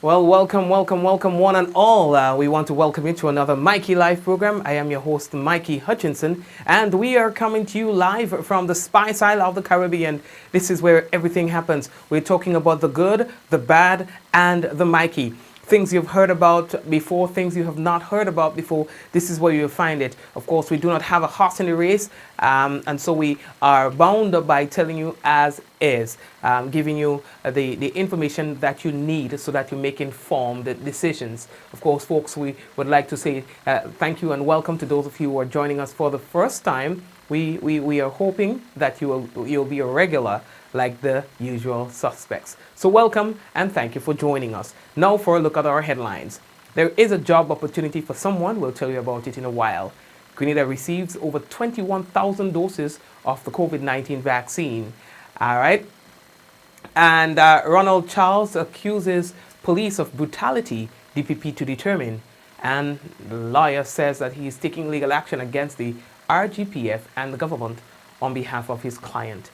Well, welcome, one and all. We want to welcome you to another Mikey Live program. I am your host, Mikey Hutchinson, and we are coming to you live from the Spice Isle of the Caribbean. This is where everything happens. We're talking about the good, the bad, and the Mikey. Things you've heard about before, things you have not heard about before. This is where you'll find it. Of course, we do not have a horse in the race, and so we are bound up by telling you as is, giving you the information that you need so that you make informed decisions. Of course, folks, we would like to say thank you and welcome to those of you who are joining us for the first time. We are hoping that you'll be a regular like the usual suspects. So welcome and thank you for joining us. Now for a look at our headlines. There is a job opportunity for someone. We'll tell you about it in a while. Grenada receives over 21,000 doses of the COVID-19 vaccine. All right. And Ronald Charles accuses police of brutality, DPP to determine. And the lawyer says that he is taking legal action against the RGPF and the government on behalf of his client.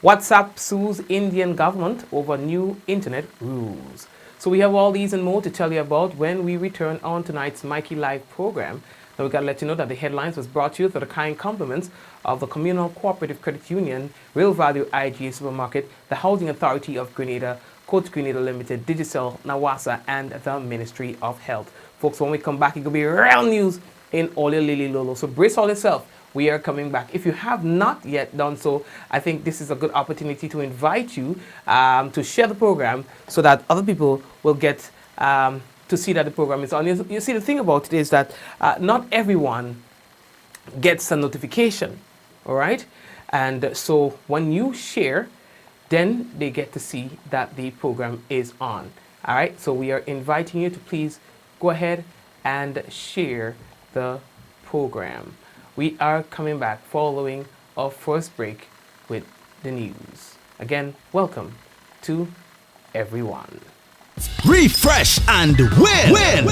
WhatsApp sues Indian government over new internet rules. So we have all these and more to tell you about when we return on tonight's Mikey Live program. Now we got to let you know that the headlines was brought to you through the kind compliments of the Communal Cooperative Credit Union, Real Value IGA Supermarket, the Housing Authority of Grenada, Coach Grenada Limited, Digicel, Nawasa, and the Ministry of Health. Folks, when we come back, it will be real news in all your Lily Lolo. So brace all yourself. We are coming back. If you have not yet done so, I think this is a good opportunity to invite you to share the program so that other people will get to see that the program is on. You see, the thing about it is that not everyone gets a notification, all right? And so when you share, then they get to see that the program is on, all right? So we are inviting you to please go ahead and share the program. We are coming back following our first break with the news. Again, welcome to everyone. Refresh and win.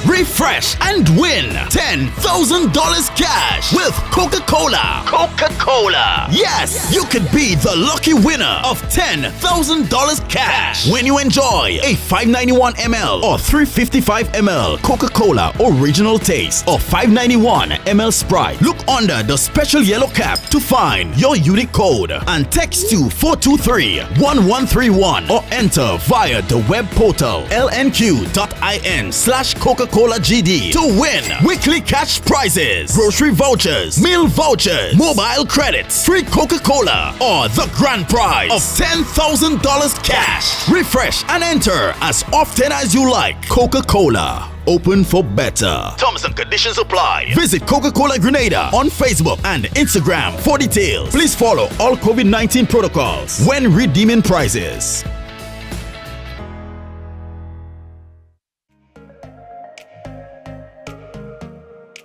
Refresh and win $10,000 cash with Coca-Cola. Coca-Cola. Yes, you could be the lucky winner of $10,000 cash when you enjoy a 591 ml or 355 ml Coca-Cola original taste or 591 ml Sprite. Look under the special yellow cap to find your unique code and text to 423-1131 or enter via the web portal lnq.in/Coca-Cola-GD to win weekly cash prizes, grocery vouchers, meal vouchers, mobile credits, free Coca-Cola, or the grand prize of $10,000 cash. Refresh and enter as often as you like. Coca-Cola. Open for better. Terms and conditions apply. Visit Coca-Cola Grenada on Facebook and Instagram for details. Please follow all COVID-19 protocols when redeeming prizes.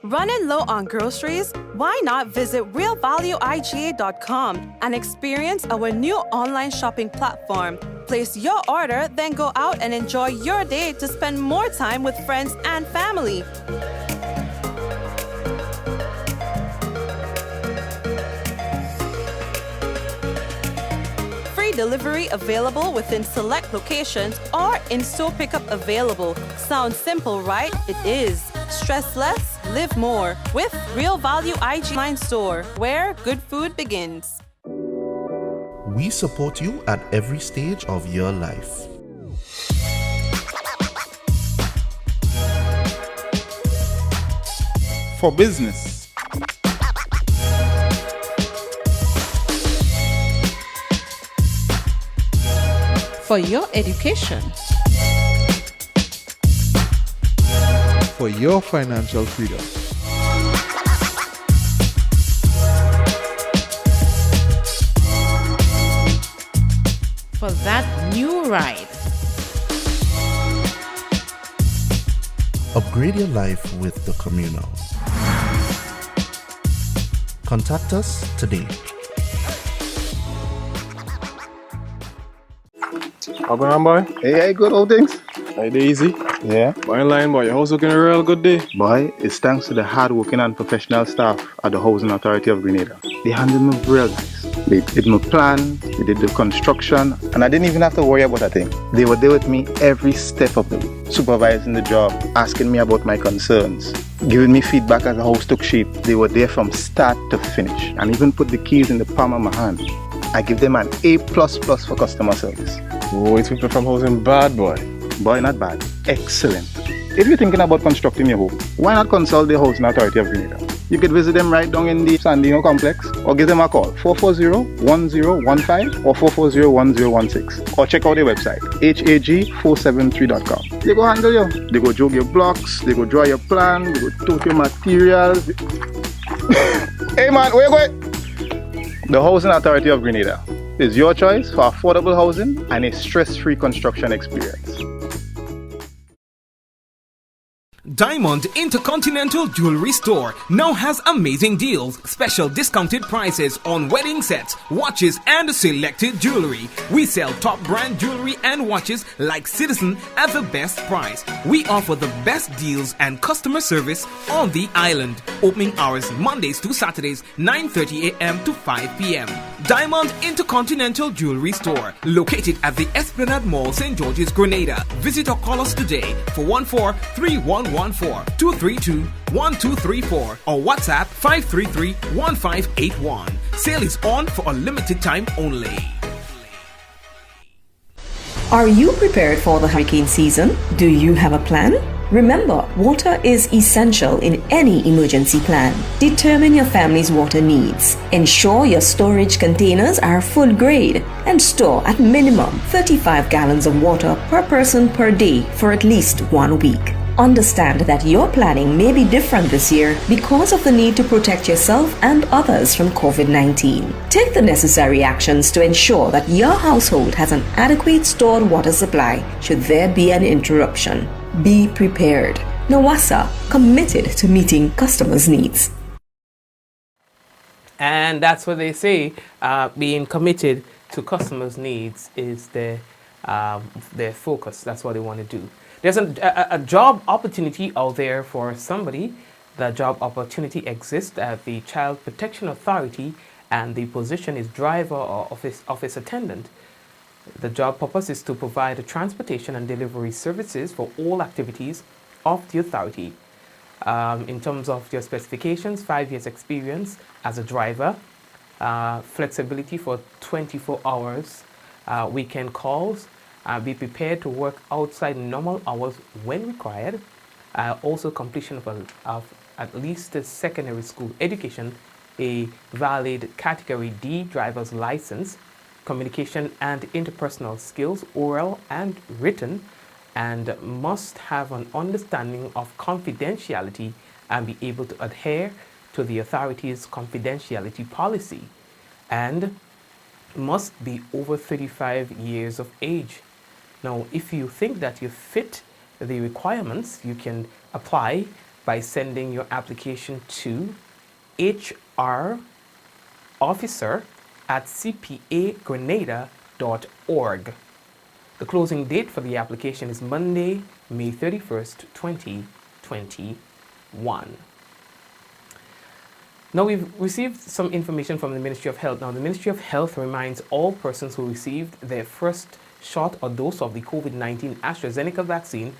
Running low on groceries? Why not visit realvalueiga.com and experience our new online shopping platform? Place your order, then go out and enjoy your day to spend more time with friends and family. Free delivery available within select locations or in-store pickup available. Sounds simple, right? It is. Stress less, live more with Real Value IG Line Store, where good food begins. We support you at every stage of your life. For business, for your education, for your financial freedom. for that new ride. Upgrade your life with the Communal. Contact us today. How going on, boy? Hey, good old things. Hey, Daisy. Yeah. Boy, in line, boy. Your house looking a real good day. Boy, it's thanks to the hard-working and professional staff at the Housing Authority of Grenada. They handle me real nice. They did my plan, they did the construction, and I didn't even have to worry about a thing. They were there with me every step of the way, supervising the job, asking me about my concerns, giving me feedback as the house took shape. They were there from start to finish, and even put the keys in the palm of my hand. I give them an A++ for customer service. Oh, it's people from housing bad, boy. Boy, not bad. Excellent. If you're thinking about constructing your home, why not consult the Housing Authority of Grenada? You could visit them right down in the Sandino complex, or give them a call, 440-1015 or 440-1016, or check out their website, hag473.com. They go handle you. They go jog your blocks, they go draw your plan, they go tote your materials. Hey man, where you going? The Housing Authority of Grenada is your choice for affordable housing and a stress-free construction experience. Diamond Intercontinental Jewelry Store now has amazing deals, special discounted prices on wedding sets, watches and selected jewelry. We sell top brand jewelry and watches like Citizen at the best price. We offer the best deals and customer service on the island. Opening hours Mondays to Saturdays 9:30 a.m. to 5 p.m. Diamond Intercontinental Jewelry Store, located at the Esplanade Mall, St. George's, Grenada. Visit or call us today for 14-3114-232-1234 or WhatsApp 533-1581. Sale is on for a limited time only. Are you prepared for the hurricane season? Do you have a plan? Remember, water is essential in any emergency plan. Determine your family's water needs. Ensure your storage containers are food grade and store at minimum 35 gallons of water per person per day for at least 1 week. Understand that your planning may be different this year because of the need to protect yourself and others from COVID-19. Take the necessary actions to ensure that your household has an adequate stored water supply should there be an interruption. Be prepared. NAWASA, committed to meeting customers' needs. And that's what they say, being committed to customers' needs is their focus. That's what they want to do. There's a job opportunity out there for somebody. The job opportunity exists at the Child Protection Authority, and the position is driver or office attendant. The job purpose is to provide transportation and delivery services for all activities of the authority. In terms of your specifications, 5 years experience as a driver, flexibility for 24 hours, weekend calls, be prepared to work outside normal hours when required, also completion of at least a secondary school education, a valid Category D driver's license, communication and interpersonal skills, oral and written, and must have an understanding of confidentiality and be able to adhere to the authority's confidentiality policy, and must be over 35 years of age. Now, if you think that you fit the requirements, you can apply by sending your application to hrofficer@cpagrenada.org. The closing date for the application is Monday, May 31st, 2021. Now, we've received some information from the Ministry of Health. Now, the Ministry of Health reminds all persons who received their first shot or dose of the COVID-19 AstraZeneca vaccine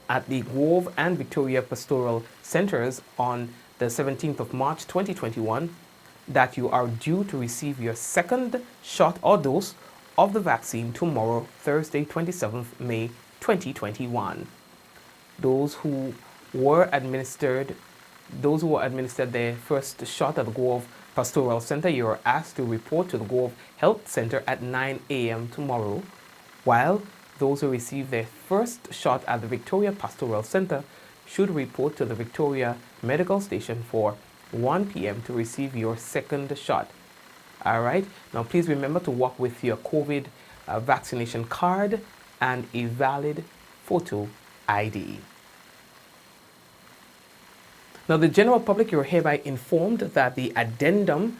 at the Grove and Victoria Pastoral Centers on the 17th of March 2021 that you are due to receive your second shot or dose of the vaccine tomorrow, Thursday, 27th May 2021. Those who were administered their first shot at the Grove Pastoral Center, you are asked to report to the Grove Health Center at 9 a.m. tomorrow, while those who receive their first shot at the Victoria Pastoral Center should report to the Victoria Medical Station for 1 p.m. to receive your second shot. All right. Now, please remember to walk with your COVID vaccination card and a valid photo ID. Now, the general public, you're hereby informed that the addendum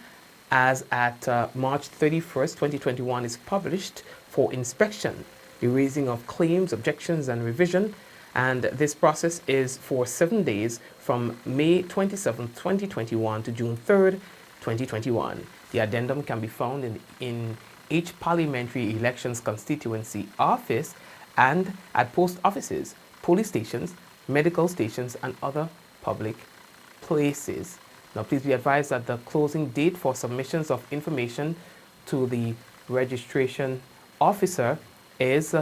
as at March 31st, 2021 is published for inspection, the raising of claims, objections, and revision. And this process is for 7 days from May 27th, 2021 to June 3rd, 2021. The addendum can be found in each parliamentary elections constituency office and at post offices, police stations, medical stations, and other public places. Now, please be advised that the closing date for submissions of information to the registration officer is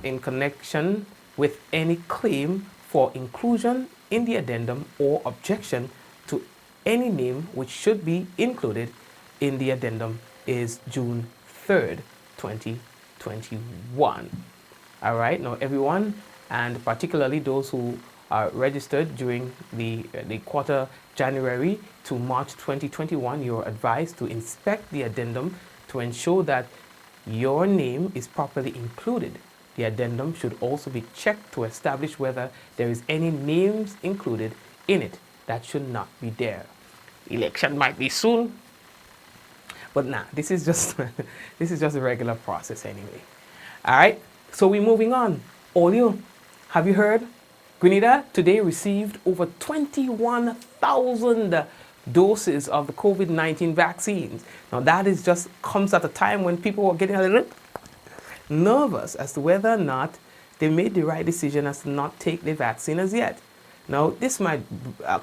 in connection with any claim for inclusion in the addendum or objection to any name which should be included in the addendum is June 3rd, 2021. All right, now everyone, and particularly those who are registered during the quarter January to March 2021, you're advised to inspect the addendum to ensure that your name is properly included. The addendum should also be checked to establish whether there is any names included in it that should not be there. Election might be soon, but nah, this is just this is just a regular process anyway. All right, so we're moving on. Olio, have you heard? Grenada today received over 21,000 doses of the COVID-19 vaccines. Now that is just comes at a time when people are getting a little nervous as to whether or not they made the right decision as to not take the vaccine as yet. Now this might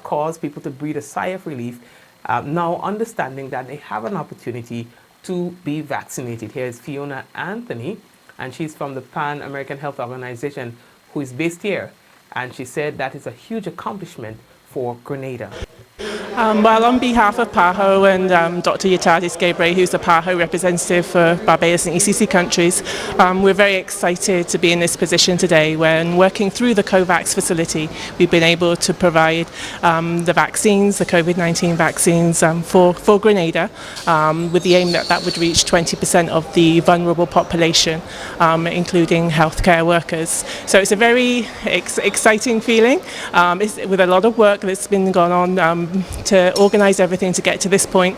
cause people to breathe a sigh of relief, now understanding that they have an opportunity to be vaccinated. Here is Fiona Anthony, and she's from the Pan American Health Organization, who is based here. And she said that is a huge accomplishment for Grenada. Well, on behalf of PAHO and Dr. Yatadis Gabriel, who's the PAHO representative for Barbados and ECC countries, we're very excited to be in this position today when working through the COVAX facility, we've been able to provide the vaccines, the COVID-19 vaccines for Grenada, with the aim that would reach 20% of the vulnerable population, including healthcare workers. So it's a very exciting feeling. It's with a lot of work that's been gone on to organise everything to get to this point.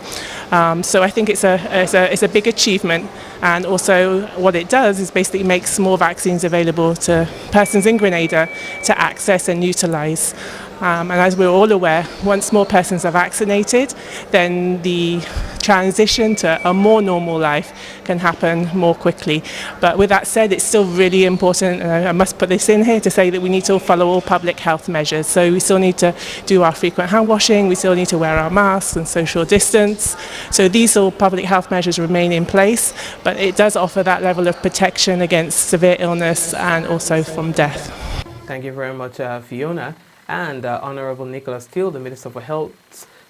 So I think it's a big achievement, and also what it does is basically makes more vaccines available to persons in Grenada to access and utilise. And as we're all aware, once more persons are vaccinated, then the transition to a more normal life can happen more quickly. But with that said, it's still really important, and I must put this in here to say that we need to follow all public health measures. So we still need to do our frequent hand washing, we still need to wear our masks and social distance. So these all public health measures remain in place, but it does offer that level of protection against severe illness and also from death. Thank you very much, Fiona. And Honorable Nicholas Steele, the Minister for Health,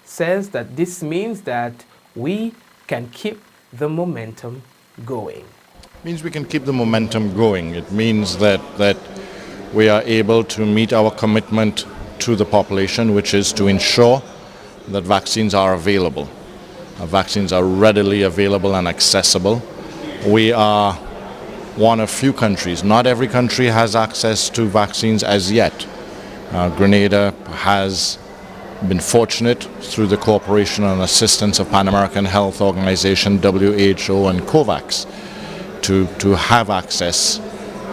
says that this means that we can keep the momentum going. It means we can keep the momentum going. It means that we are able to meet our commitment to the population, which is to ensure that vaccines are available. Vaccines are readily available and accessible. We are one of few countries. Not every country has access to vaccines as yet. Grenada has been fortunate through the cooperation and assistance of Pan American Health Organization, WHO, and COVAX to have access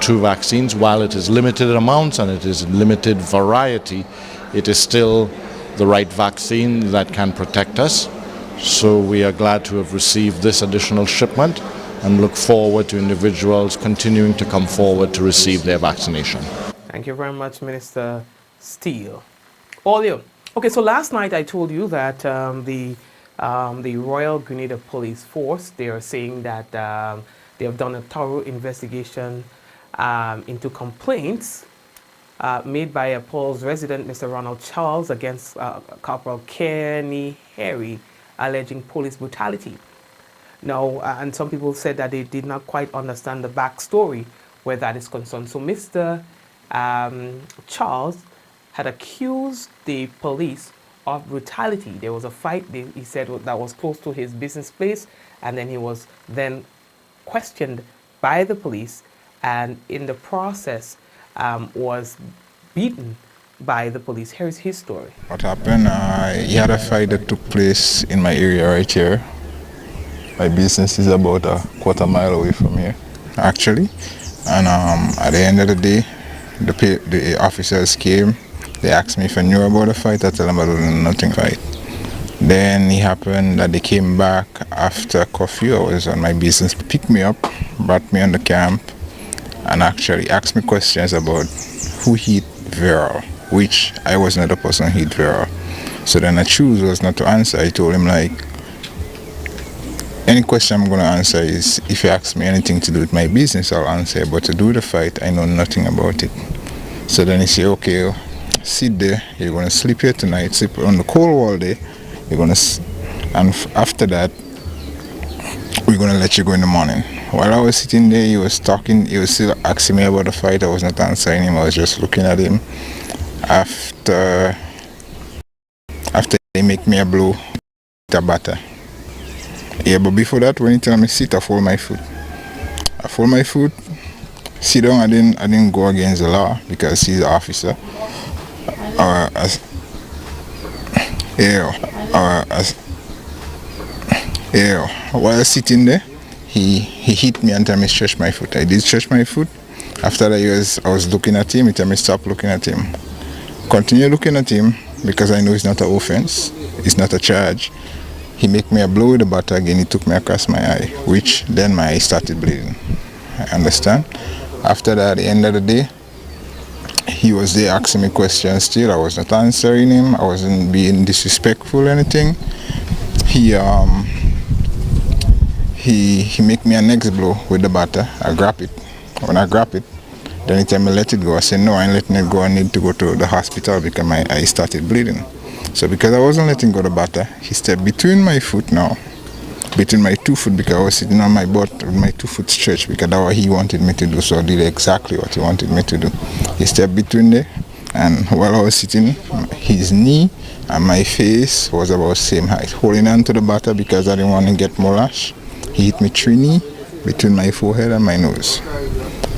to vaccines. While it is limited amounts and it is limited variety, it is still the right vaccine that can protect us. So we are glad to have received this additional shipment and look forward to individuals continuing to come forward to receive their vaccination. Thank you very much, Minister Steele. Olio. Okay, so last night I told you that the Royal Grenada Police Force, they are saying that they have done a thorough investigation into complaints made by a Paul's resident, Mr. Ronald Charles, against Corporal Kenny Harry, alleging police brutality. Now, and some people said that they did not quite understand the backstory where that is concerned. So Mr. Charles had accused the police of brutality. There was a fight, he said, that was close to his business place, and then he was then questioned by the police, and in the process was beaten by the police. Here's his story. What happened, he had a fight that took place in my area right here. My business is about a quarter mile away from here, actually. And at the end of the day, the officers came. They asked me if I knew about the fight. I told them I don't know nothing fight. Then it happened that they came back after curfew. I was on my business, picked me up, brought me on the camp, and actually asked me questions about who hit Vera, which I was not the person who hit Vera. So then I chose was not to answer. I told him, like, any question I'm going to answer is, if you ask me anything to do with my business, I'll answer. But to do the fight, I know nothing about it. So then he said, okay, sit there. You're going to sleep here tonight. Sleep on the cold wall there. You're going to, and after that, we're going to let you go in the morning. While I was sitting there, he was talking. He was still asking me about the fight. I was not answering him. I was just looking at him. After they make me a blow, a batter. Yeah, but before that, when he tell me sit, I fold my foot. Sit down. I didn't go against the law because he's an officer. While sitting there, he hit me and told me stretch my foot. I did stretch my foot. After that, I was looking at him. He told me stop looking at him. Continue looking at him because I know it's not an offense. It's not a charge. He make me a blow with the batter again. He took me across my eye, which then my eye started bleeding. I understand. After that, at the end of the day, he was there asking me questions still. I was not answering him. I wasn't being disrespectful or anything. He make me a next blow with the batter. I grab it. When I grab it, then he tell me let it go. I said no, I ain't letting it go. I need to go to the hospital because my eye started bleeding. So because I wasn't letting go the batter, he stepped between my foot now, between my 2 foot, because I was sitting on my butt with my 2 foot stretch because that's what he wanted me to do. So I did exactly what he wanted me to do. He stepped between there, and while I was sitting, his knee and my face was about the same height. Holding on to the batter because I didn't want to get more lash. He hit me 3 knee between my forehead and my nose.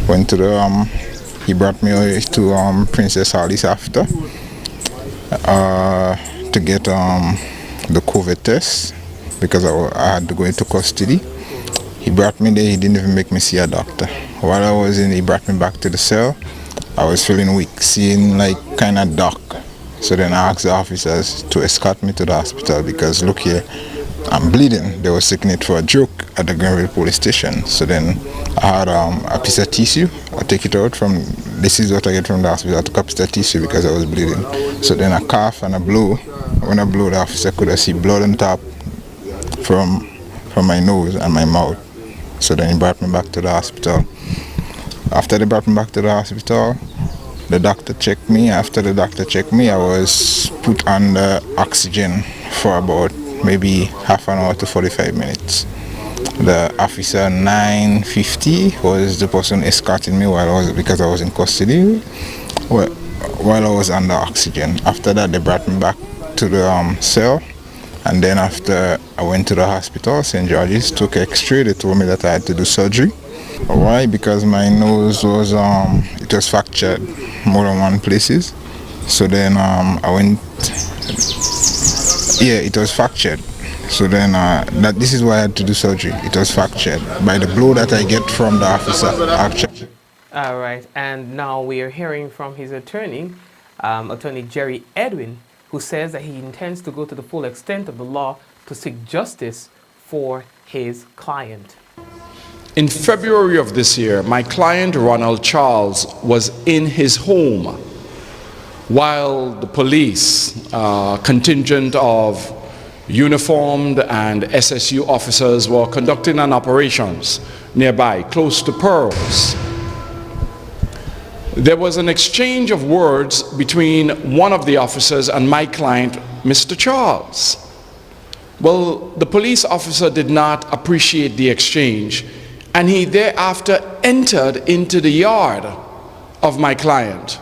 Went to the he brought me to Princess Harley's after to get the COVID test because I had to go into custody. He brought me there. He didn't even make me see a doctor. While I was in, he brought me back to the cell. I was feeling weak, seeing like kind of dark. So then I asked the officers to escort me to the hospital because look here, I'm bleeding. They were taking it for a joke at the Grenada police station. So then I had a piece of tissue. I take it out from, this is what I get from the hospital. I took a piece of tissue because I was bleeding. So then I cough and I blow. When I blow, the officer could see blood on top from my nose and my mouth. So then he brought me back to the hospital. After they brought me back to the hospital, the doctor checked me. After the doctor checked me, I was put under oxygen for about maybe half an hour to 45 minutes. The officer 950 was the person escorting me because I was in custody while I was under oxygen. After that, they brought me back to the cell, and then after I went to the hospital, St. George's, took X-ray. They told me that I had to do surgery. Why? Because my nose was it was fractured more than one places. So then I went. Yeah, it was fractured. So then this is why I had to do surgery. It was fractured by the blow that I get from the officer. Actually. All right, and now we are hearing from his attorney, Attorney Jerry Edwin, who says that he intends to go to the full extent of the law to seek justice for his client. In February of this year, my client Ronald Charles was in his home while the police, contingent of uniformed and SSU officers, were conducting an operations nearby, close to Pearls. There was an exchange of words between one of the officers and my client, Mr. Charles. Well, the police officer did not appreciate the exchange, and he thereafter entered into the yard of my client.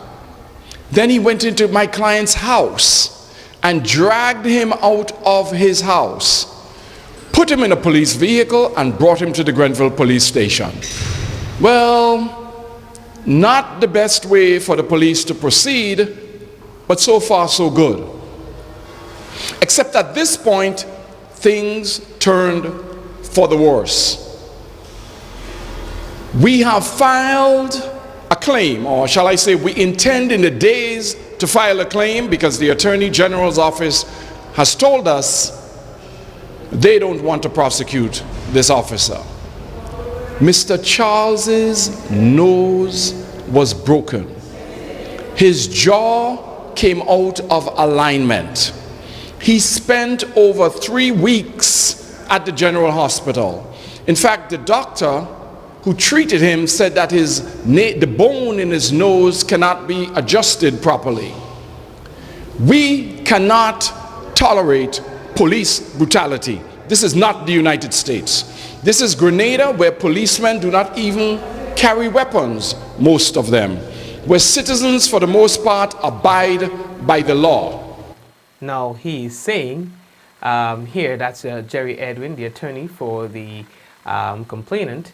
Then he went into my client's house and dragged him out of his house, put him in a police vehicle, and brought him to the Grenville police station. Well, not the best way for the police to proceed, but so far so good. Except at this point, things turned for the worse. We have filed a claim, or shall I say we intend in the days to file a claim, because the Attorney General's office has told us they don't want to prosecute this officer. Mr. Charles's nose was broken. His jaw came out of alignment. He spent over 3 weeks at the General Hospital. In fact, the doctor who treated him said that the bone in his nose cannot be adjusted properly. We cannot tolerate police brutality. This is not the United States. This is Grenada, where policemen do not even carry weapons, most of them, where citizens for the most part abide by the law. Now he is saying here, that's Jerry Edwin, the attorney for the complainant.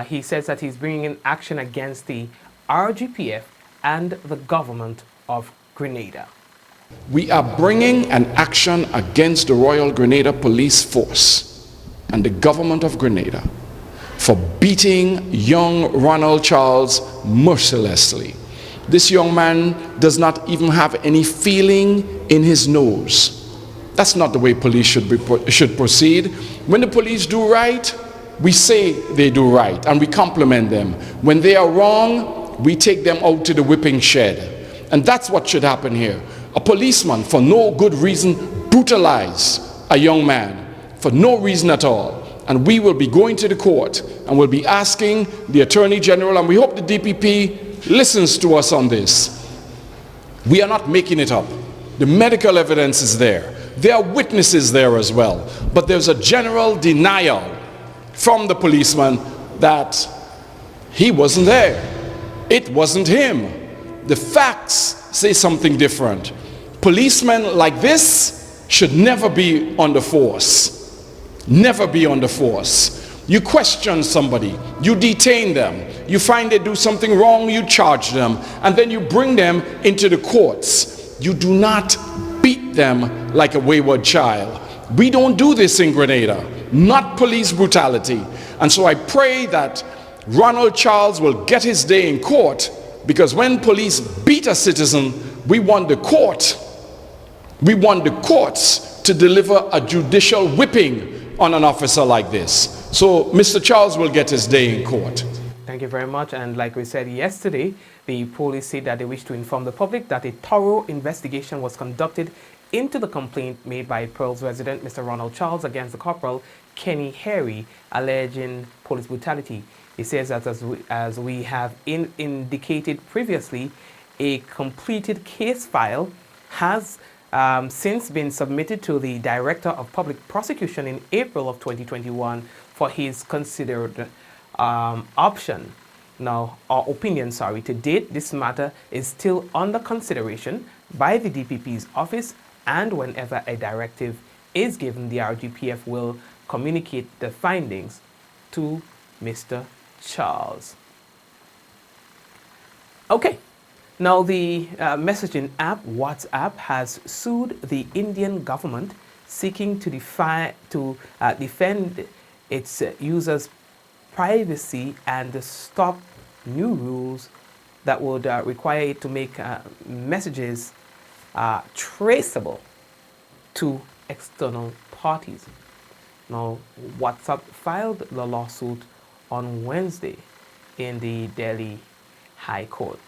He says that he's bringing in action against the RGPF and the government of Grenada. We are bringing an action against the Royal Grenada Police Force and the government of Grenada for beating young Ronald Charles mercilessly. This young man does not even have any feeling in his nose. That's not the way police should proceed. When the police do right, we say they do right and we compliment them. When they are wrong, we take them out to the whipping shed. And that's what should happen here. A policeman, for no good reason, brutalized a young man for no reason at all. And we will be going to the court and we'll be asking the Attorney General, and we hope the DPP listens to us on this. We are not making it up. The medical evidence is there. There are witnesses there as well. But there's a general denial from the policeman that he wasn't there. It wasn't him. The facts say something different. Policemen like this should never be on the force. Never be on the force. You question somebody, you detain them, you find they do something wrong, you charge them, and then you bring them into the courts. You do not beat them like a wayward child. We don't do this in Grenada, not police brutality. And so I pray that Ronald Charles will get his day in court, because when police beat a citizen, we want the courts to deliver a judicial whipping on an officer like this. So Mr. Charles will get his day in court. Thank you very much. And like we said yesterday, the police said that they wish to inform the public that a thorough investigation was conducted into the complaint made by Pearl's resident, Mr. Ronald Charles, against the corporal, Kenny Harry, alleging police brutality. He says that as we have indicated previously, a completed case file has since been submitted to the Director of Public Prosecution in April of 2021 for his considered opinion. To date, this matter is still under consideration by the DPP's office, and whenever a directive is given, the RGPF will communicate the findings to Mr. Charles. Okay. Now, the messaging app WhatsApp has sued the Indian government, seeking to defend its users' privacy and stop new rules that would require it to make messages traceable to external parties. Now, WhatsApp filed the lawsuit on Wednesday in the Delhi High Court.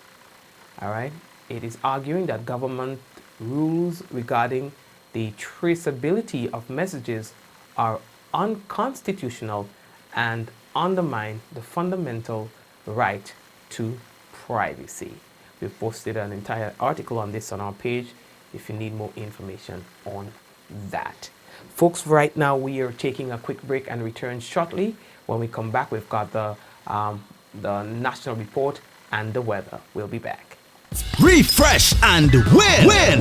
All right. It is arguing that government rules regarding the traceability of messages are unconstitutional and undermine the fundamental right to privacy. We've posted an entire article on this on our page if you need more information on that. Folks, right now we are taking a quick break and return shortly. When we come back, we've got the national report and the weather. We'll be back. Refresh and win.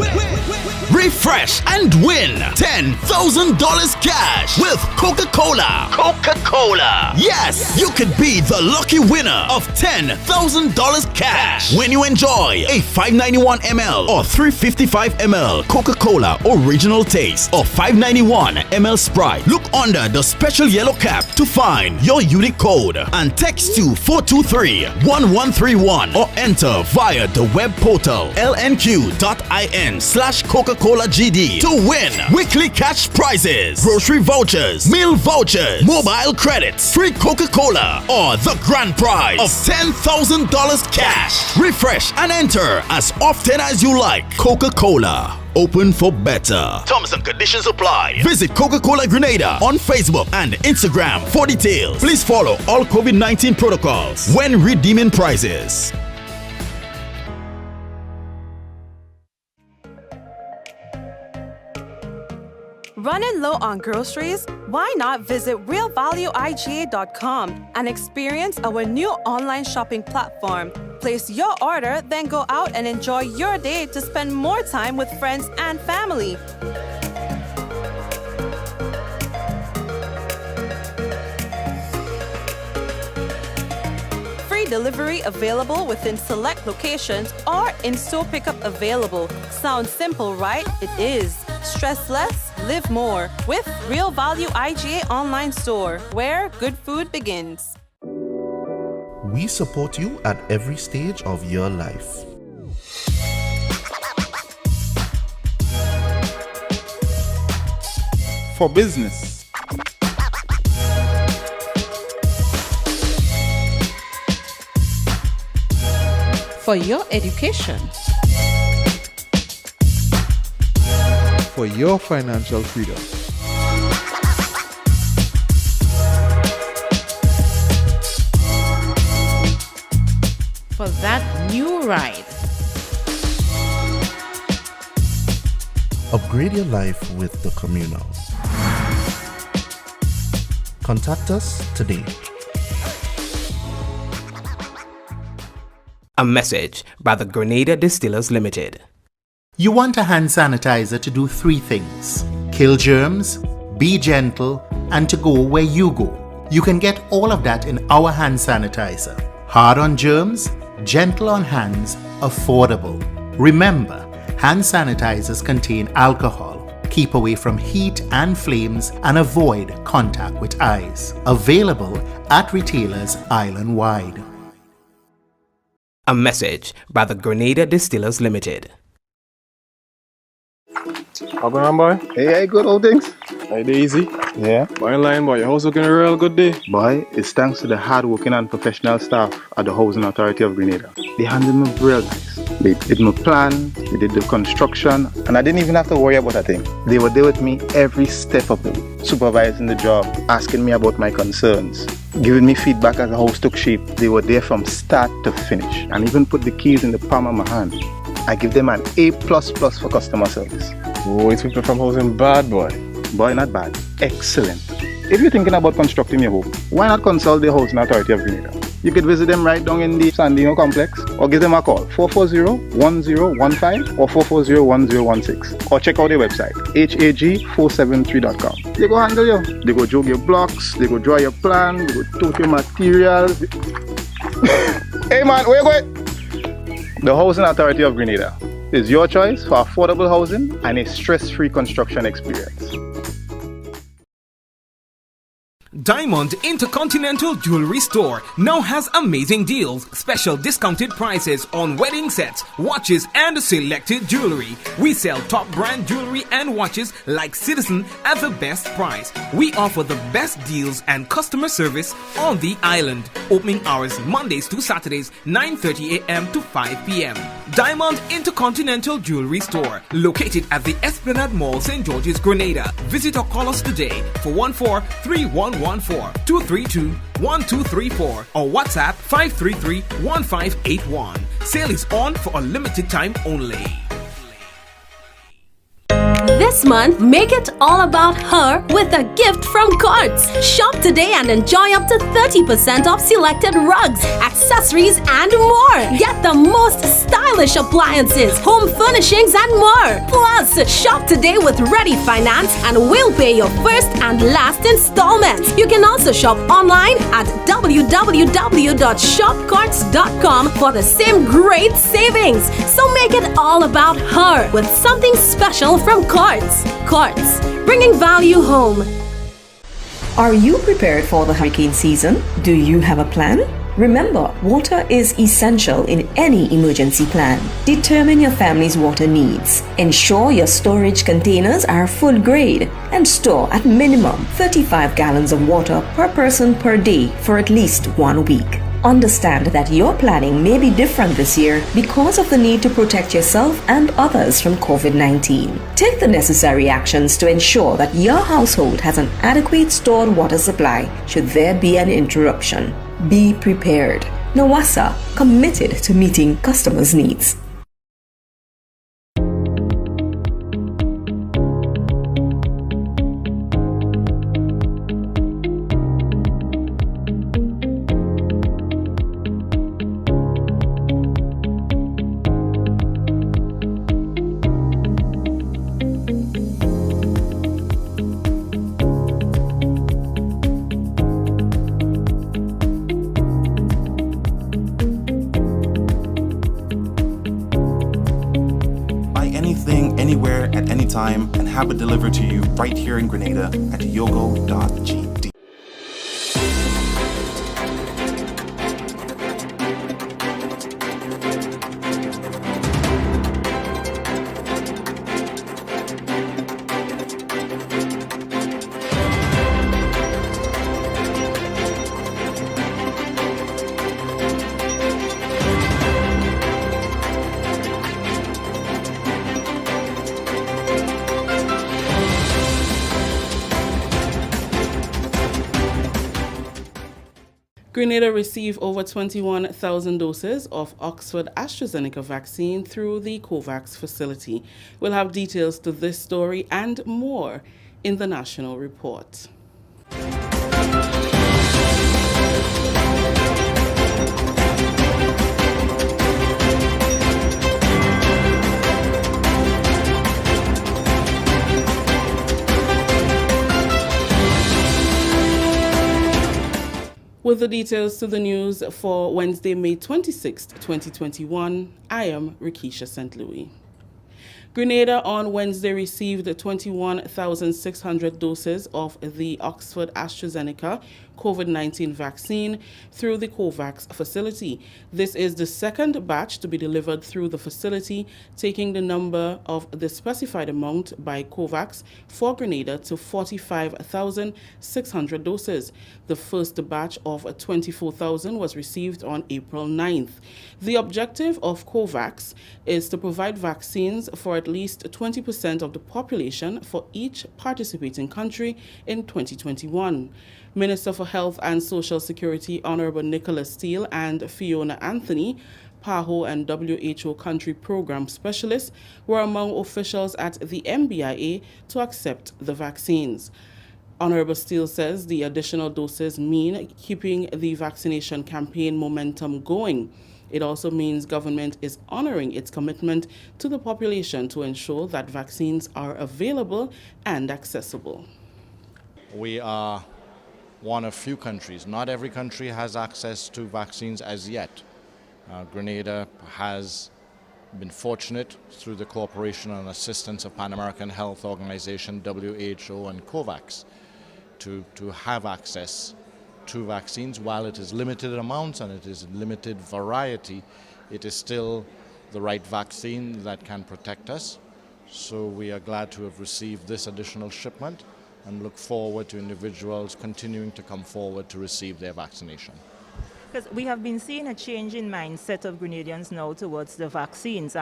Refresh and win $10,000 cash with Coca-Cola. Coca-Cola. Yes, you could be the lucky winner of $10,000 cash when you enjoy a 591 ml or 355 ml Coca-Cola original taste or 591 ml Sprite. Look under the special yellow cap to find your unique code and text to 423-1131 or enter via the web portal lnq.in/Coca-Cola GD to win weekly cash prizes, grocery vouchers, meal vouchers, mobile credits, free Coca-Cola, or the grand prize of $10,000 cash. Refresh and enter as often as you like. Coca-Cola, open for better. Terms and conditions apply. Visit Coca-Cola Grenada on Facebook and Instagram for details. Please follow all COVID-19 protocols when redeeming prizes. Running low on groceries? Why not visit realvalueiga.com and experience our new online shopping platform? Place your order, then go out and enjoy your day to spend more time with friends and family. Free delivery available within select locations or in-store pickup available. Sounds simple, right? It is. Stress less, live more with Real Value IGA online store, where good food begins. We support you at every stage of your life. For business. For your education. For your financial freedom. For that new ride. Upgrade your life with the Communal. Contact us today. A message by the Grenada Distillers Limited. You want a hand sanitizer to do 3 things: kill germs, be gentle, and to go where you go. You can get all of that in our hand sanitizer. Hard on germs, gentle on hands, affordable. Remember, hand sanitizers contain alcohol. Keep away from heat and flames and avoid contact with eyes. Available at retailers island-wide. A message by the Grenada Distillers Limited. How going on, boy? Hey, good old things. Hey, easy. Yeah. Boy, in line, boy. Your house looking a real good day. Boy, it's thanks to the hard-working and professional staff at the Housing Authority of Grenada. They handled me real nice. They did my plan, they did the construction, and I didn't even have to worry about a thing. They were there with me every step of the way, supervising the job, asking me about my concerns, giving me feedback as the house took shape. They were there from start to finish, and even put the keys in the palm of my hand. I give them an A++ for customer service. Boy, people from housing bad, boy. Boy, not bad. Excellent. If you're thinking about constructing your home, why not consult the Housing Authority of Grenada? You could visit them right down in the Sandino complex, or give them a call, 440-1015 or 440-1016, or check out their website, hag473.com. They go handle you. They go jog your blocks, they go draw your plan, they go tote your materials. Hey man, where you going? The Housing Authority of Grenada is your choice for affordable housing and a stress-free construction experience. Diamond Intercontinental Jewelry Store now has amazing deals, special discounted prices on wedding sets, watches, and selected jewelry. We sell top brand jewelry and watches like Citizen at the best price. We offer the best deals and customer service on the island. Opening hours Mondays to Saturdays, 9:30 a.m. to 5 p.m. Diamond Intercontinental Jewelry Store, located at the Esplanade Mall, St. George's, Grenada. Visit or call us today for 14-3114-232-1234 or WhatsApp 533-1581. Sale is on for a limited time only. This month, make it all about her with a gift from Courts. Shop today and enjoy up to 30% off selected rugs, accessories, and more. Get the most stylish appliances, home furnishings, and more. Plus, shop today with Ready Finance and we'll pay your first and last installment. You can also shop online at www.shopcourts.com for the same great savings. So make it all about her with something special from Courts. Courts, bringing value home. Are you prepared for the hurricane season? Do you have a plan? Remember, water is essential in any emergency plan. Determine your family's water needs. Ensure your storage containers are food grade and store at minimum 35 gallons of water per person per day for at least 1 week. Understand that your planning may be different this year because of the need to protect yourself and others from COVID-19. Take the necessary actions to ensure that your household has an adequate stored water supply should there be an interruption. Be prepared. Nawasa, committed to meeting customers' needs. Anywhere at any time and have it delivered to you right here in Grenada at yogo.gd. Grenada received over 21,000 doses of Oxford AstraZeneca vaccine through the COVAX facility. We'll have details to this story and more in the national report. With the details to the news for Wednesday, May 26, 2021, I am Rikisha St. Louis. Grenada on Wednesday received 21,600 doses of the Oxford AstraZeneca COVID-19 vaccine through the COVAX facility. This is the second batch to be delivered through the facility, taking the number of the specified amount by COVAX for Grenada to 45,600 doses. The first batch of 24,000 was received on April 9th. The objective of COVAX is to provide vaccines for at least 20% of the population for each participating country in 2021. Minister for Health and Social Security Honorable Nicholas Steele and Fiona Anthony, PAHO and WHO country program specialists, were among officials at the MBIA to accept the vaccines. Honorable Steele says the additional doses mean keeping the vaccination campaign momentum going. It also means government is honoring its commitment to the population to ensure that vaccines are available and accessible. We are one of few countries. Not every country has access to vaccines as yet. Grenada has been fortunate through the cooperation and assistance of Pan American Health Organization, WHO, and COVAX to have access to vaccines. While it is limited amounts and it is limited variety, it is still the right vaccine that can protect us. So we are glad to have received this additional shipment and look forward to individuals continuing to come forward to receive their vaccination. Because we have been seeing a change in mindset of Grenadians now towards the vaccines.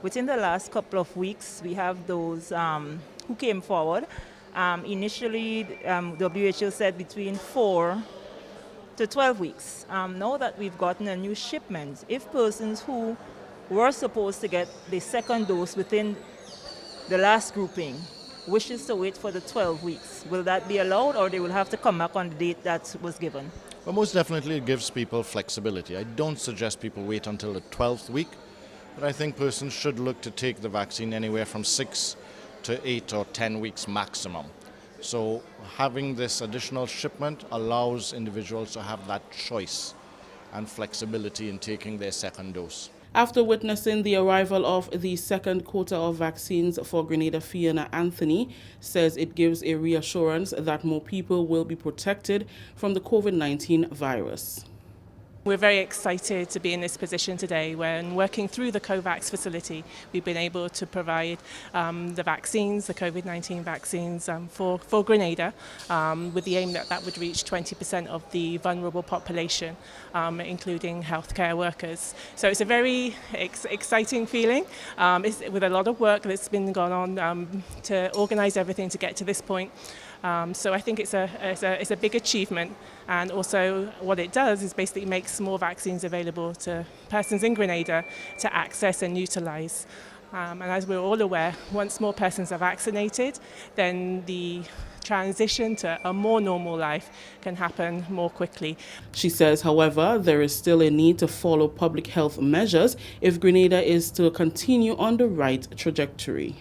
Within the last couple of weeks, we have those who came forward. Initially, WHO said between 4 to 12 weeks. Now that we've gotten a new shipment, if persons who were supposed to get the second dose within the last grouping wishes to wait for the 12 weeks, will that be allowed, or they will have to come back on the date that was given? Well, most definitely it gives people flexibility. I don't suggest people wait until the 12th week, but I think persons should look to take the vaccine anywhere from 6 to 8 or 10 weeks maximum. So having this additional shipment allows individuals to have that choice and flexibility in taking their second dose. After witnessing the arrival of the second quota of vaccines for Grenada, Fiona Anthony says it gives a reassurance that more people will be protected from the COVID-19 virus. We're very excited to be in this position today when working through the COVAX facility, we've been able to provide the vaccines, the COVID-19 vaccines for Grenada with the aim that that would reach 20% of the vulnerable population, including healthcare workers. So it's a very exciting feeling. It's with a lot of work that's been gone on to organise everything to get to this point. So I think it's a big achievement, and also what it does is basically makes more vaccines available to persons in Grenada to access and utilise. And as we're all aware, once more persons are vaccinated, then the transition to a more normal life can happen more quickly. She says, however, there is still a need to follow public health measures if Grenada is to continue on the right trajectory.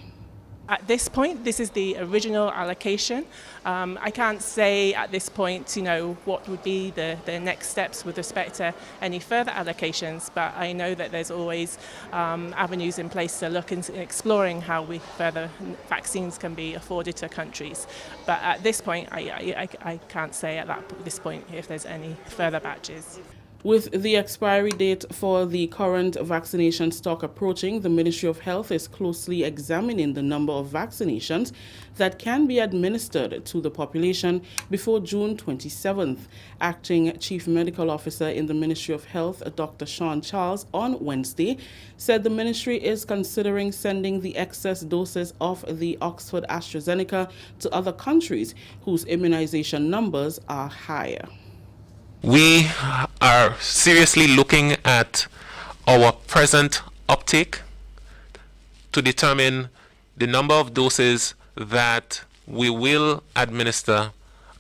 At this point, this is the original allocation. I can't say at this point, what would be the next steps with respect to any further allocations, but I know that there's always avenues in place to look into exploring how further vaccines can be afforded to countries. But at this point, I can't say at this point if there's any further batches. With the expiry date for the current vaccination stock approaching, the Ministry of Health is closely examining the number of vaccinations that can be administered to the population before June 27th. Acting Chief Medical Officer in the Ministry of Health, Dr. Sean Charles, on Wednesday, said the ministry is considering sending the excess doses of the Oxford AstraZeneca to other countries whose immunization numbers are higher. We are seriously looking at our present uptake to determine the number of doses that we will administer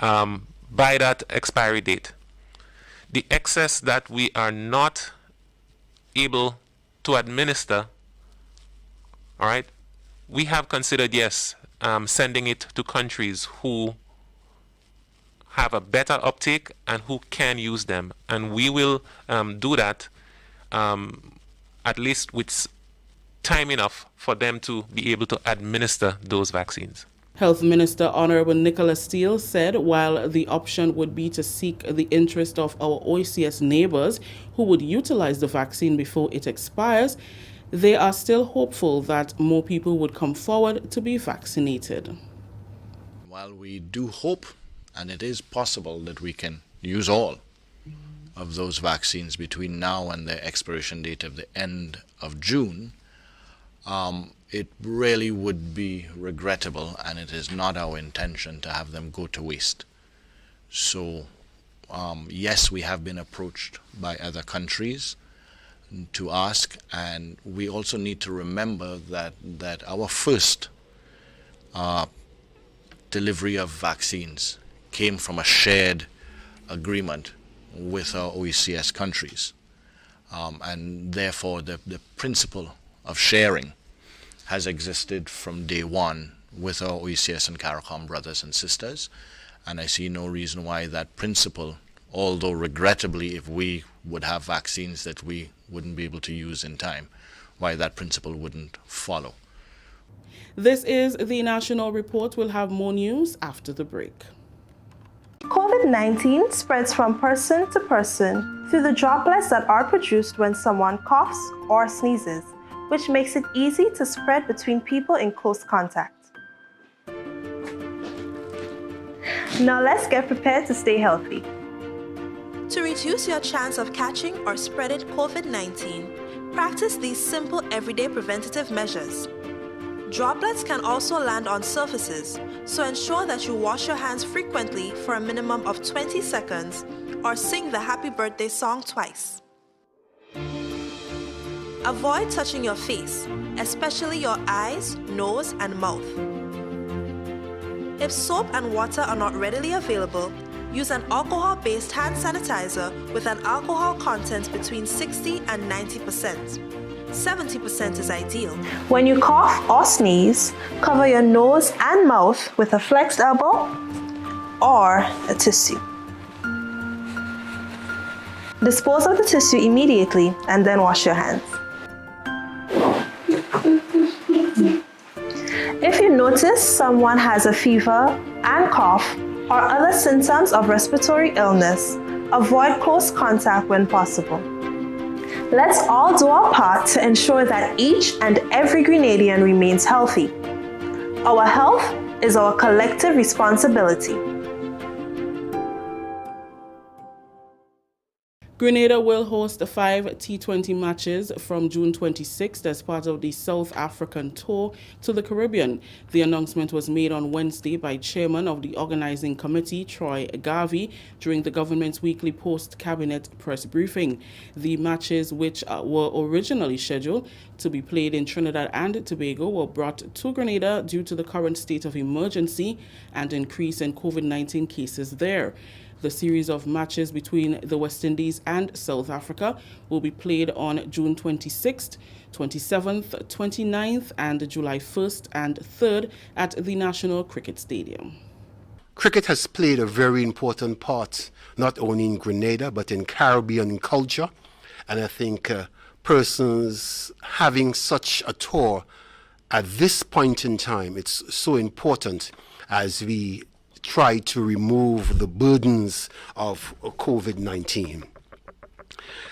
by that expiry date. The excess that we are not able to administer, all right, we have considered, yes, sending it to countries who have a better uptake and who can use them, and we will do that at least with time enough for them to be able to administer those vaccines. Health Minister Honorable Nicholas Steele said while the option would be to seek the interest of our OECS neighbors who would utilize the vaccine before it expires, they are still hopeful that more people would come forward to be vaccinated. While we do hope, and it is possible that we can use all of those vaccines between now and the expiration date of the end of June, it really would be regrettable, and it is not our intention to have them go to waste. So, yes, we have been approached by other countries to ask, and we also need to remember that our first delivery of vaccines came from a shared agreement with our OECS countries. And therefore, the principle of sharing has existed from day one with our OECS and CARICOM brothers and sisters. And I see no reason why that principle, although regrettably if we would have vaccines that we wouldn't be able to use in time, why that principle wouldn't follow. This is the National Report. We'll have more news after the break. COVID-19 spreads from person to person through the droplets that are produced when someone coughs or sneezes, which makes it easy to spread between people in close contact. Now let's get prepared to stay healthy. To reduce your chance of catching or spreading COVID-19, practice these simple everyday preventative measures. Droplets can also land on surfaces, so ensure that you wash your hands frequently for a minimum of 20 seconds or sing the happy birthday song twice. Avoid touching your face, especially your eyes, nose, and mouth. If soap and water are not readily available, use an alcohol-based hand sanitizer with an alcohol content between 60 and 90%. 70% is ideal. When you cough or sneeze, cover your nose and mouth with a flexed elbow or a tissue. Dispose of the tissue immediately and then wash your hands. If you notice someone has a fever and cough or other symptoms of respiratory illness, Avoid close contact when possible. Let's all do our part to ensure that each and every Grenadian remains healthy. Our health is our collective responsibility. Grenada will host 5 T20 matches from June 26th as part of the South African tour to the Caribbean. The announcement was made on Wednesday by Chairman of the Organizing Committee, Troy Garvey, during the government's weekly post-cabinet press briefing. The matches, which were originally scheduled to be played in Trinidad and Tobago, were brought to Grenada due to the current state of emergency and increase in COVID-19 cases there. The series of matches between the West Indies and South Africa will be played on June 26th, 27th, 29th, and July 1st and 3rd at the National Cricket Stadium. Cricket has played a very important part, not only in Grenada, but in Caribbean culture. And I think persons having such a tour at this point in time, it's so important as we try to remove the burdens of COVID-19.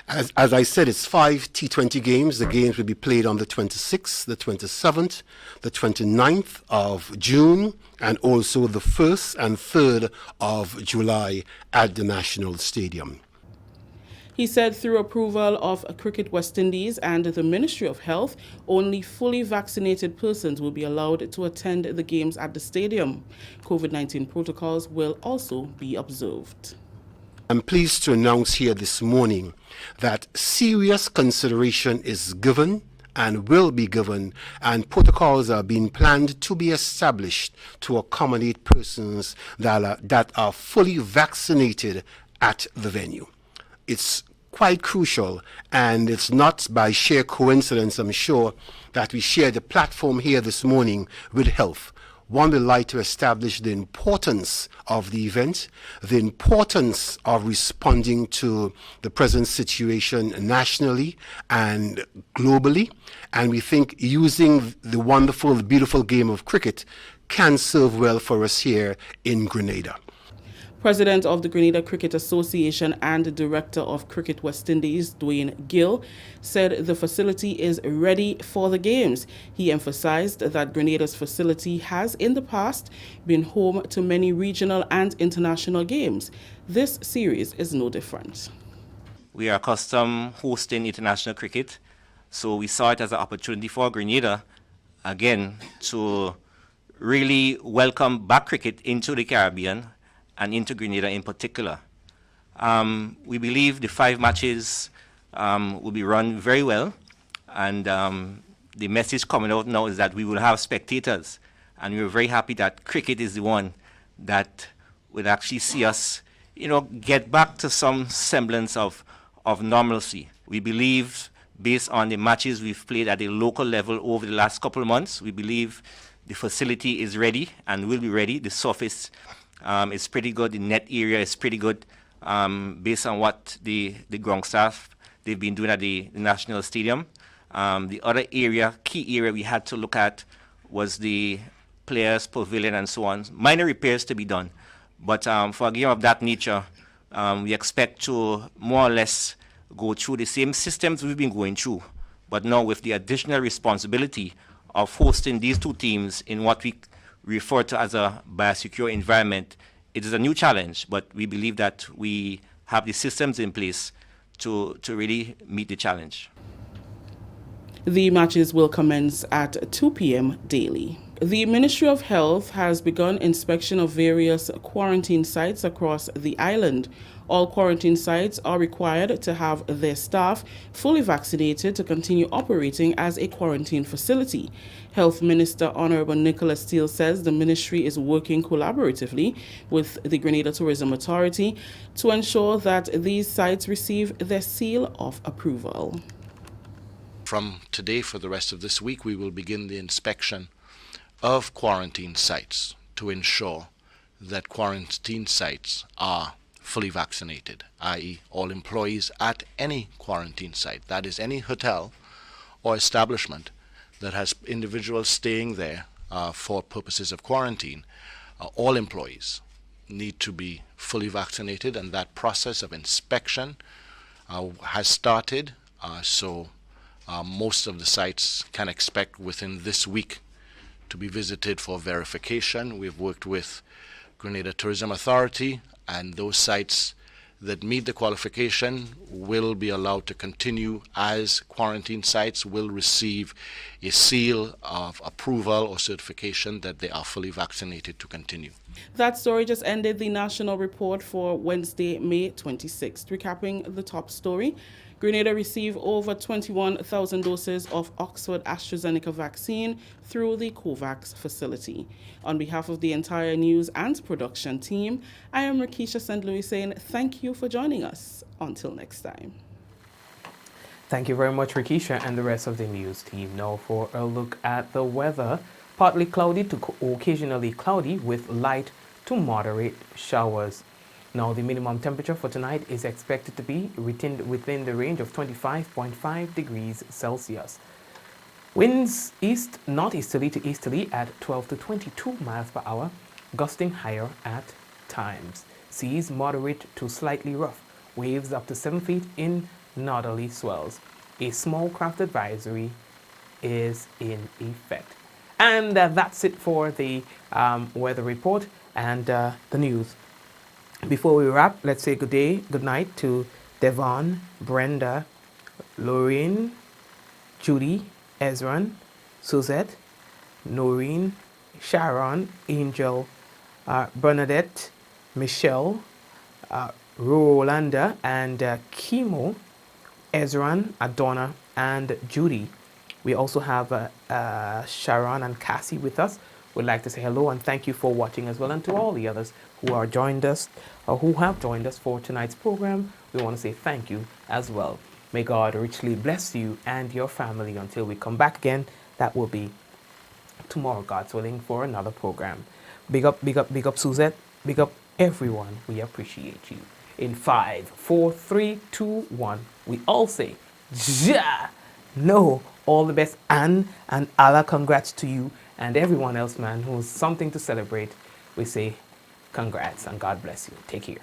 As I said, it's 5 T20 games. The games will be played on the 26th, the 27th, the 29th of June, and also the 1st and 3rd of July at the National Stadium. He said through approval of Cricket West Indies and the Ministry of Health, only fully vaccinated persons will be allowed to attend the games at the stadium. COVID-19 protocols will also be observed. I'm pleased to announce here this morning that serious consideration is given and will be given, and protocols are being planned to be established to accommodate persons that are fully vaccinated at the venue. It's quite crucial, and it's not by sheer coincidence, I'm sure, that we share the platform here this morning with health. One would like to establish the importance of the event, the importance of responding to the present situation nationally and globally, and we think using the wonderful, beautiful game of cricket can serve well for us here in Grenada. President of the Grenada Cricket Association and Director of Cricket West Indies, Dwayne Gill, said the facility is ready for the games. He emphasized that Grenada's facility has in the past been home to many regional and international games. This series is no different. We are accustomed hosting international cricket, so we saw it as an opportunity for Grenada, again, to really welcome back cricket into the Caribbean and into Grenada in particular. We believe the 5 matches will be run very well, and the message coming out now is that we will have spectators, and we're very happy that cricket is the one that would actually see us, get back to some semblance of normalcy. We believe, based on the matches we've played at a local level over the last couple of months, we believe the facility is ready and will be ready. The surface it's pretty good. The net area is pretty good based on what the ground staff they've been doing at the National Stadium. The other key area we had to look at was the players' pavilion and so on. Minor repairs to be done, but for a game of that nature, we expect to more or less go through the same systems we've been going through, but now with the additional responsibility of hosting these 2 teams in what we refer to as a biosecure environment. It is a new challenge, but we believe that we have the systems in place to really meet the challenge. The matches will commence at 2 p.m. daily. The Ministry of Health has begun inspection of various quarantine sites across the island. All quarantine sites are required to have their staff fully vaccinated to continue operating as a quarantine facility. Health Minister Honorable Nicholas Steele says the ministry is working collaboratively with the Grenada Tourism Authority to ensure that these sites receive their seal of approval. From today for the rest of this week, we will begin the inspection of quarantine sites to ensure that quarantine sites are fully vaccinated, i.e. all employees at any quarantine site, that is any hotel or establishment that has individuals staying there for purposes of quarantine, all employees need to be fully vaccinated, and that process of inspection has started. So most of the sites can expect within this week to be visited for verification. We've worked with Grenada Tourism Authority, and those sites that meet the qualification will be allowed to continue as quarantine sites, will receive a seal of approval or certification that they are fully vaccinated to continue. That story just ended the national report for Wednesday, May 26th. Recapping the top story, Grenada received over 21,000 doses of Oxford AstraZeneca vaccine through the COVAX facility. On behalf of the entire news and production team, I am Rakisha St. Louis saying thank you for joining us. Until next time. Thank you very much, Rakisha, and the rest of the news team. Now for a look at the weather. Partly cloudy to occasionally cloudy with light to moderate showers. Now the minimum temperature for tonight is expected to be within the range of 25.5 degrees Celsius. Winds east northeasterly to easterly at 12 to 22 miles per hour, gusting higher at times. Seas moderate to slightly rough, waves up to 7 feet in northerly swells. A small craft advisory is in effect. And that's it for the weather report and the news. Before we wrap, let's say good day, good night to Devon, Brenda, Lorraine, Judy, Ezran, Suzette, Noreen, Sharon, Angel, Bernadette, Michelle, Rolanda, and Kimo, Ezran, Adonna, and Judy. We also have Sharon and Cassie with us. We'd like to say hello and thank you for watching as well, and to all the others who are joined us or who have joined us for tonight's program. We want to say thank you as well. May God richly bless you and your family until we come back again. That will be tomorrow, God's willing, for another program. Big up, big up, big up, Suzette. Big up, everyone. We appreciate you. In 5, 4, 3, 2, 1, we all say, Ja! No, all the best, and Allah, congrats to you and everyone else, man, who's something to celebrate. We say congrats and God bless you. Take care.